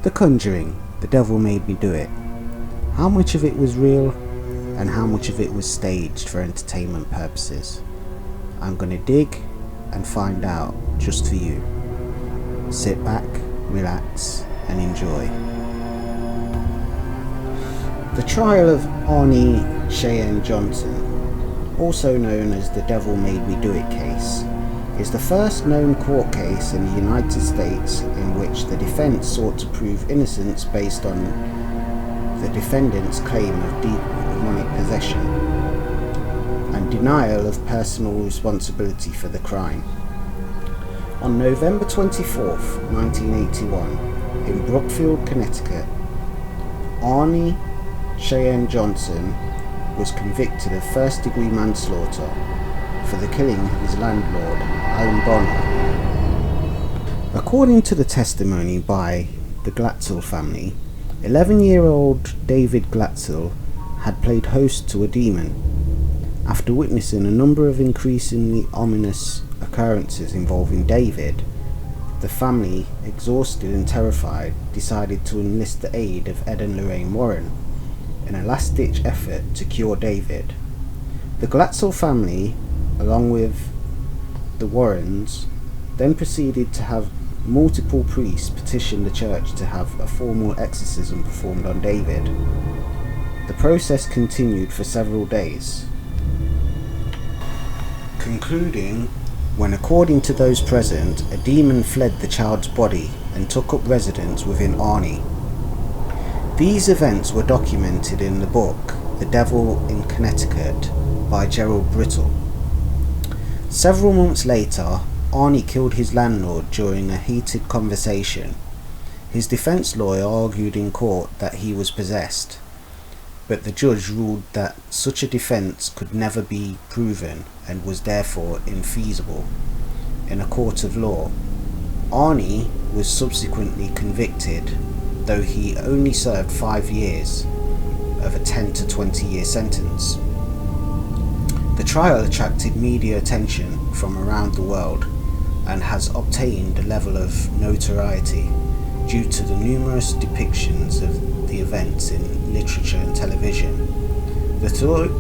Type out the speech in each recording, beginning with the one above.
The Conjuring, The Devil Made Me Do It. How much of it was real and how much of it was staged for entertainment purposes? I'm gonna dig and find out just for you. Sit back, relax and enjoy. The trial of Arnie Cheyenne Johnson, also known as the Devil Made Me Do It case, is the first known court case in the United States in which the defense sought to prove innocence based on the defendant's claim of demonic possession and denial of personal responsibility for the crime. On November 24th, 1981, in Brookfield, Connecticut, Arnie Cheyenne Johnson was convicted of first-degree manslaughter for the killing of his landlord, Alan Bonner. According to the testimony by the Glatzel family, 11-year-old David Glatzel had played host to a demon. After witnessing a number of increasingly ominous occurrences involving David, the family, exhausted and terrified, decided to enlist the aid of Ed and Lorraine Warren in a last-ditch effort to cure David. The Glatzel family, along with the Warrens, then proceeded to have multiple priests petition the church to have a formal exorcism performed on David. The process continued for several days, concluding when, according to those present, a demon fled the child's body and took up residence within Arnie. These events were documented in the book The Devil in Connecticut by Gerald Brittle. Several months later, Arnie killed his landlord during a heated conversation. His defense lawyer argued in court that he was possessed, but the judge ruled that such a defense could never be proven and was therefore infeasible in a court of law. Arnie was subsequently convicted, though he only served 5 years of a 10 to 20 year sentence. The trial attracted media attention from around the world and has obtained a level of notoriety due to the numerous depictions of the events in literature and television. The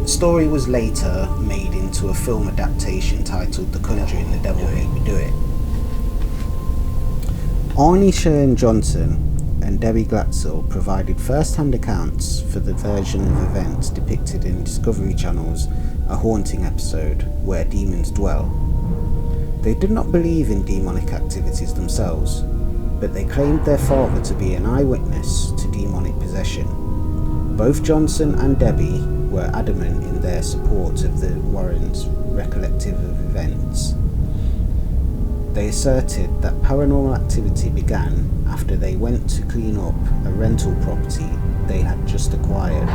story was later made into a film adaptation titled The Conjuring the Devil Made Me Do It. Arnie Cheyenne Johnson and Debbie Glatzel provided first-hand accounts for the version of events depicted in Discovery Channel's A Haunting episode, Where Demons Dwell. They did not believe in demonic activities themselves, but they claimed their father to be an eyewitness to demonic possession. Both Johnson and Debbie were adamant in their support of the Warrens' recollective of events. They asserted that paranormal activity began after they went to clean up a rental property they had just acquired.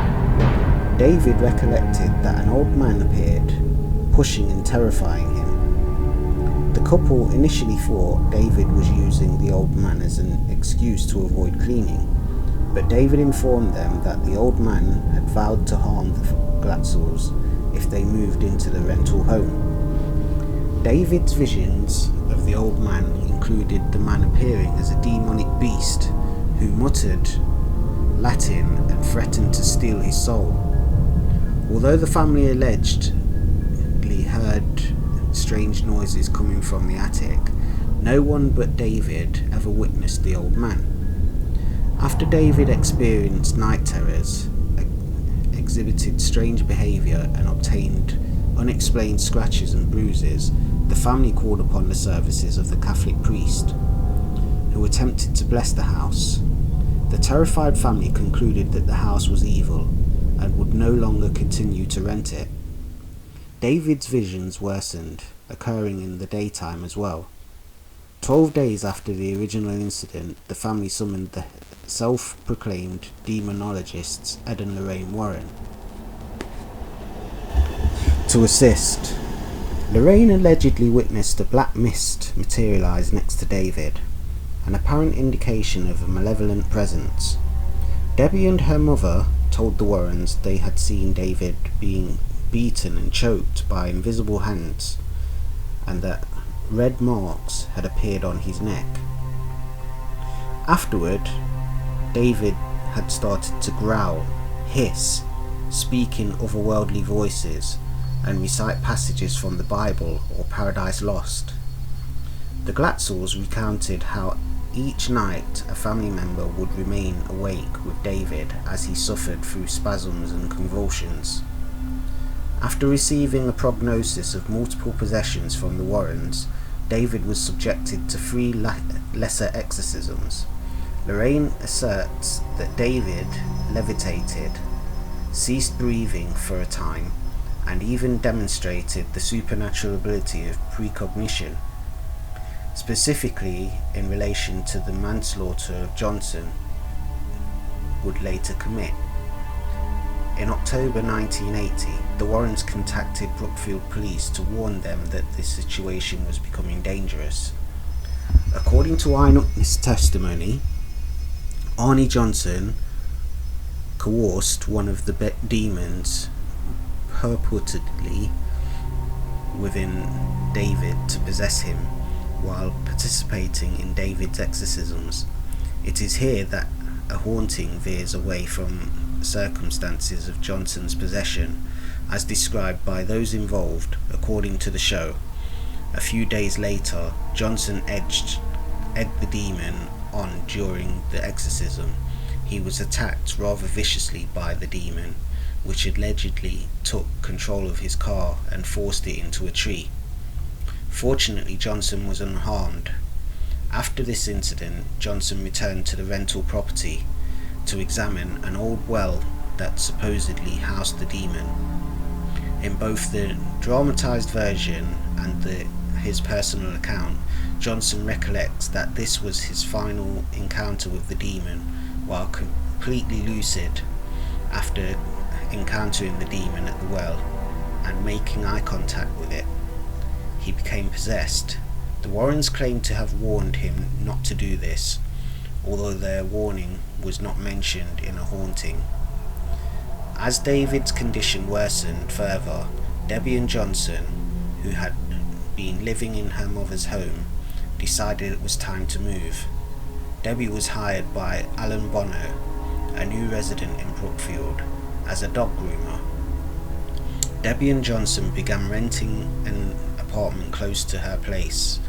David recollected that an old man appeared, pushing and terrifying him. The couple initially thought David was using the old man as an excuse to avoid cleaning, but David informed them that the old man had vowed to harm the Glatzels if they moved into the rental home. David's visions of the old man included the man appearing as a demonic beast who muttered Latin and threatened to steal his soul. Although the family allegedly heard strange noises coming from the attic, no one but David ever witnessed the old man. After David experienced night terrors, exhibited strange behaviour and obtained unexplained scratches and bruises, the family called upon the services of the Catholic priest, who attempted to bless the house. The terrified family concluded that the house was evil and would no longer continue to rent it. David's visions worsened, occurring in the daytime as well. 12 days after the original incident, the family summoned the self-proclaimed demonologists Ed and Lorraine Warren to assist. Lorraine allegedly witnessed a black mist materialize next to David, an apparent indication of a malevolent presence. Debbie and her mother told the Warrens they had seen David being beaten and choked by invisible hands, and that red marks had appeared on his neck. Afterward, David had started to growl, hiss, speak in otherworldly voices, and recite passages from the Bible or Paradise Lost. The Glatzels recounted how each night a family member would remain awake with David as he suffered through spasms and convulsions. After receiving a prognosis of multiple possessions from the Warrens, David was subjected to 3 lesser exorcisms. Lorraine asserts that David levitated, ceased breathing for a time, and even demonstrated the supernatural ability of precognition, specifically in relation to the manslaughter of Johnson would later commit. In October 1980, the Warrens contacted Brookfield police to warn them that the situation was becoming dangerous. According to eyewitness testimony, Arnie Johnson coerced one of the demons purportedly within David to possess him while participating in David's exorcisms. It is here that a haunting veers away from circumstances of Johnson's possession, as described by those involved. According to the show, a few days later, Johnson egged the demon on during the exorcism. He was attacked rather viciously by the demon, which allegedly took control of his car and forced it into a tree. Fortunately, Johnson was unharmed. After this incident, Johnson returned to the rental property to examine an old well that supposedly housed the demon. In both the dramatized version and his personal account, Johnson recollects that this was his final encounter with the demon, while completely lucid after encountering the demon at the well and making eye contact with it. He became possessed. The Warrens claimed to have warned him not to do this, although their warning was not mentioned in a haunting. As David's condition worsened further, Debbie and Johnson, who had been living in her mother's home, decided it was time to move. Debbie was hired by Alan Bono, a new resident in Brookfield, as a dog groomer. Debbie and Johnson began renting an apartment close to her place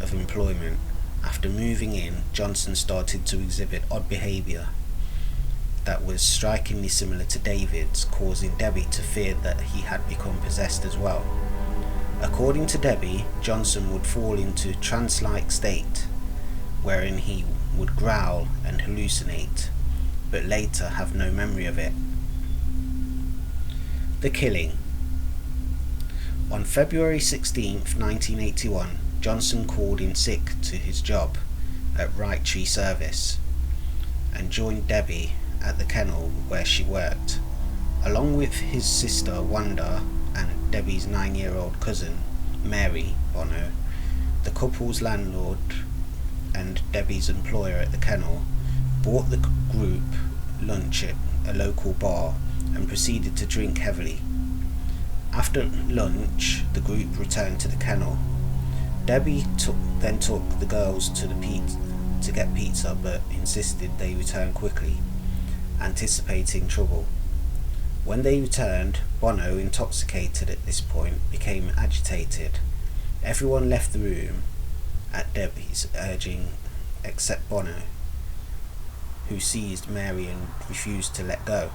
of employment. After moving in, Johnson started to exhibit odd behaviour that was strikingly similar to David's, causing Debbie to fear that he had become possessed as well. According to Debbie, Johnson would fall into trance-like state, wherein he would growl and hallucinate, but later have no memory of it. The killing. On February 16, 1981, Johnson called in sick to his job at Right Tree Service and joined Debbie at the kennel where she worked. Along with his sister Wanda and Debbie's 9-year-old cousin Mary Bono, the couple's landlord and Debbie's employer at the kennel bought the group lunch at a local bar and proceeded to drink heavily. After lunch, the group returned to the kennel. Debbie then took the girls to get pizza, but insisted they return quickly, anticipating trouble. When they returned, Bono, intoxicated at this point, became agitated. Everyone left the room at Debbie's urging, except Bono, who seized Mary and refused to let go.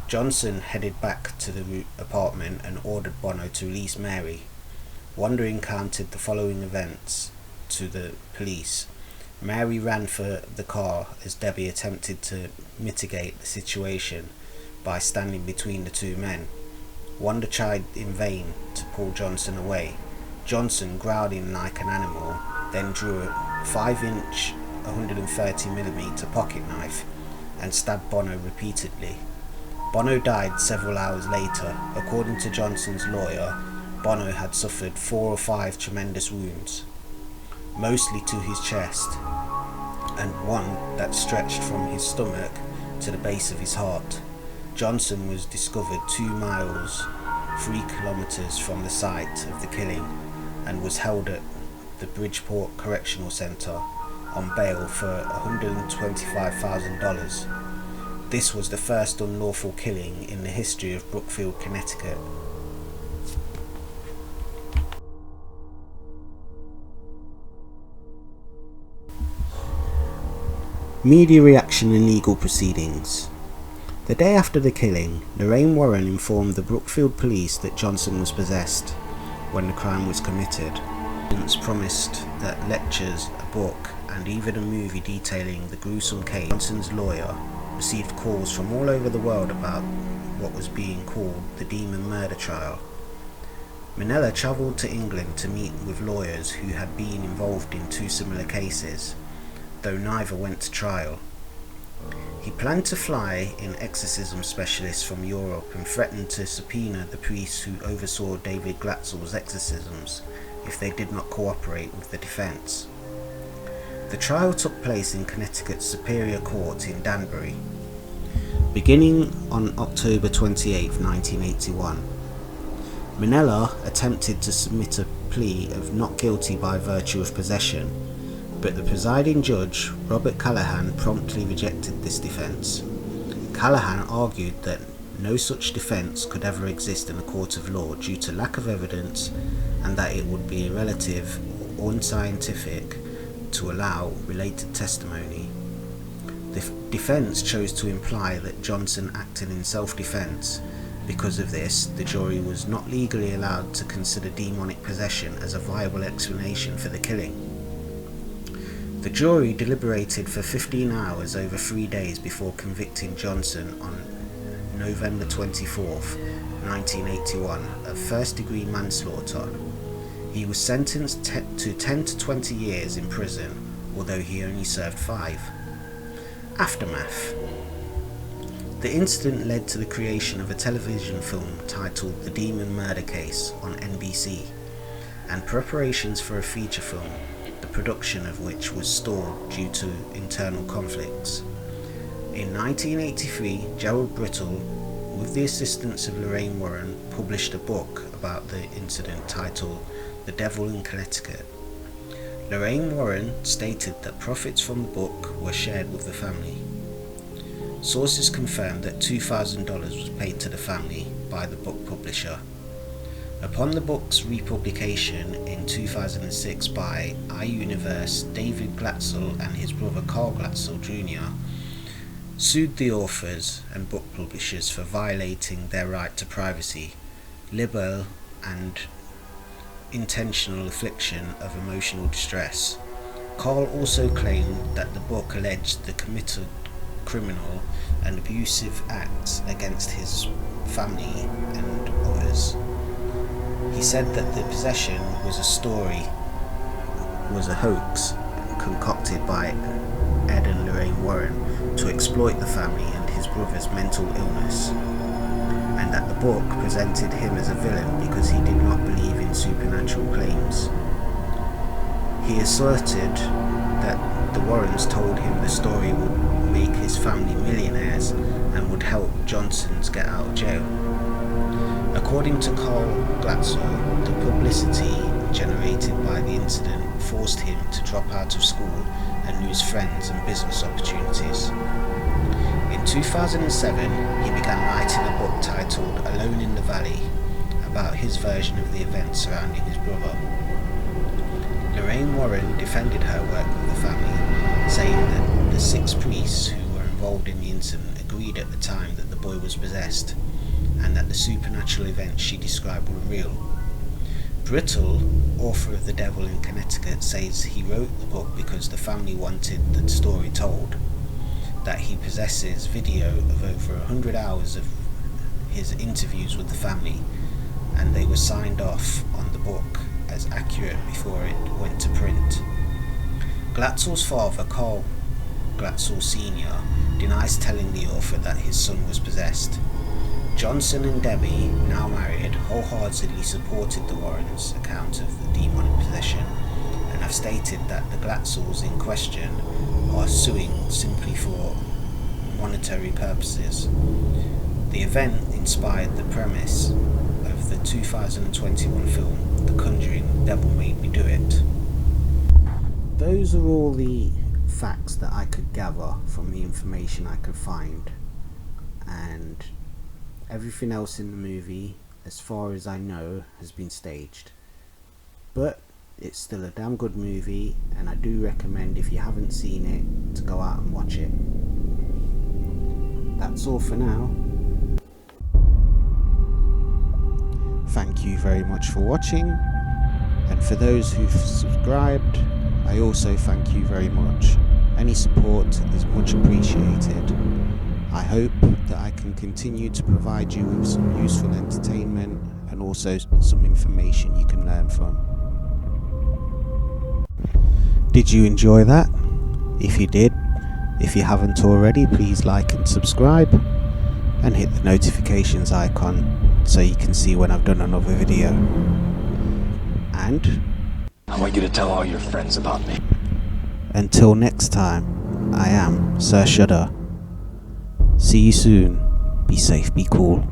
Johnson headed back to the apartment and ordered Bono to release Mary. Wanda encountered the following events to the police. Mary ran for the car as Debbie attempted to mitigate the situation by standing between the two men. Wanda tried in vain to pull Johnson away. Johnson, growling like an animal, then drew a 5-inch 130mm pocket knife and stabbed Bono repeatedly. Bono died several hours later. According to Johnson's lawyer, Bono had suffered 4 or 5 tremendous wounds, mostly to his chest, and one that stretched from his stomach to the base of his heart. Johnson was discovered 2 miles, 3 kilometers from the site of the killing, and was held at the Bridgeport Correctional Center on bail for $125,000. This was the first unlawful killing in the history of Brookfield, Connecticut. Media reaction and legal proceedings. The day after the killing, Lorraine Warren informed the Brookfield police that Johnson was possessed when the crime was committed. Evidence promised that lectures, a book, and even a movie detailing the gruesome case. Johnson's lawyer received calls from all over the world about what was being called the Demon Murder Trial. Minella travelled to England to meet with lawyers who had been involved in two similar cases, though neither went to trial. He planned to fly in exorcism specialists from Europe and threatened to subpoena the priests who oversaw David Glatzel's exorcisms if they did not cooperate with the defence. The trial took place in Connecticut's Superior Court in Danbury, beginning on October 28, 1981. Minella attempted to submit a plea of not guilty by virtue of possession, but the presiding judge, Robert Callahan, promptly rejected this defence. Callahan argued that no such defence could ever exist in a court of law due to lack of evidence, and that it would be irrelative or unscientific to allow related testimony. The defence chose to imply that Johnson acted in self-defence. Because of this, the jury was not legally allowed to consider demonic possession as a viable explanation for the killing. The jury deliberated for 15 hours over 3 days before convicting Johnson on November 24, 1981 of first-degree manslaughter. He was sentenced to 10 to 20 years in prison, although he only served 5. Aftermath. The incident led to the creation of a television film titled The Demon Murder Case on NBC, and preparations for a feature film, the production of which was stalled due to internal conflicts. In 1983, Gerald Brittle, with the assistance of Lorraine Warren, published a book about the incident titled The Devil in Connecticut. Lorraine Warren stated that profits from the book were shared with the family. Sources confirmed that $2,000 was paid to the family by the book publisher. Upon the book's republication in 2006 by iUniverse, David Glatzel and his brother Carl Glatzel Jr. sued the authors and book publishers for violating their right to privacy, libel, and intentional infliction of emotional distress. Carl also claimed that the book alleged the committed criminal and abusive acts against his family and others. He said that the possession was a hoax concocted by Ed and Lorraine Warren to exploit the family and his brother's mental illness, and that the book presented him as a villain because he did not believe in supernatural claims. He asserted that the Warrens told him the story would make his family millionaires and would help Johnson's get out of jail. According to Carl Glatzel, the publicity generated by the incident forced him to drop out of school and lose friends and business opportunities. In 2007, he began writing a book titled Alone in the Valley, about his version of the events surrounding his brother. Lorraine Warren defended her work with the family, saying that the 6 priests who were involved in the incident agreed at the time that the boy was possessed, and that the supernatural events she described were real. Brittle, author of The Devil in Connecticut, says he wrote the book because the family wanted the story told, that he possesses video of over 100 hours of his interviews with the family, and they were signed off on the book as accurate before it went to print. Glatzel's father, Carl Glatzel Sr., denies telling the author that his son was possessed. Johnson and Debbie, now married, wholeheartedly supported the Warrens' account of the demonic possession and have stated that the Glatzels in question are suing simply for monetary purposes. The event inspired the premise of the 2021 film The Conjuring the Devil Made Me Do It. Those are all the facts that I could gather from the information I could find, and everything else in the movie, as far as I know, has been staged. But it's still a damn good movie, and I do recommend, if you haven't seen it, to go out and watch it. That's all for now. Thank you very much for watching, and for those who've subscribed, I also thank you very much. Any support is much appreciated. I hope that I can continue to provide you with some useful entertainment and also some information you can learn from. Did you enjoy that? If you did, if you haven't already, please like and subscribe and hit the notifications icon so you can see when I've done another video. And I want you to tell all your friends about me. Until next time, I am Sir Shudder. See you soon. Be safe, be cool.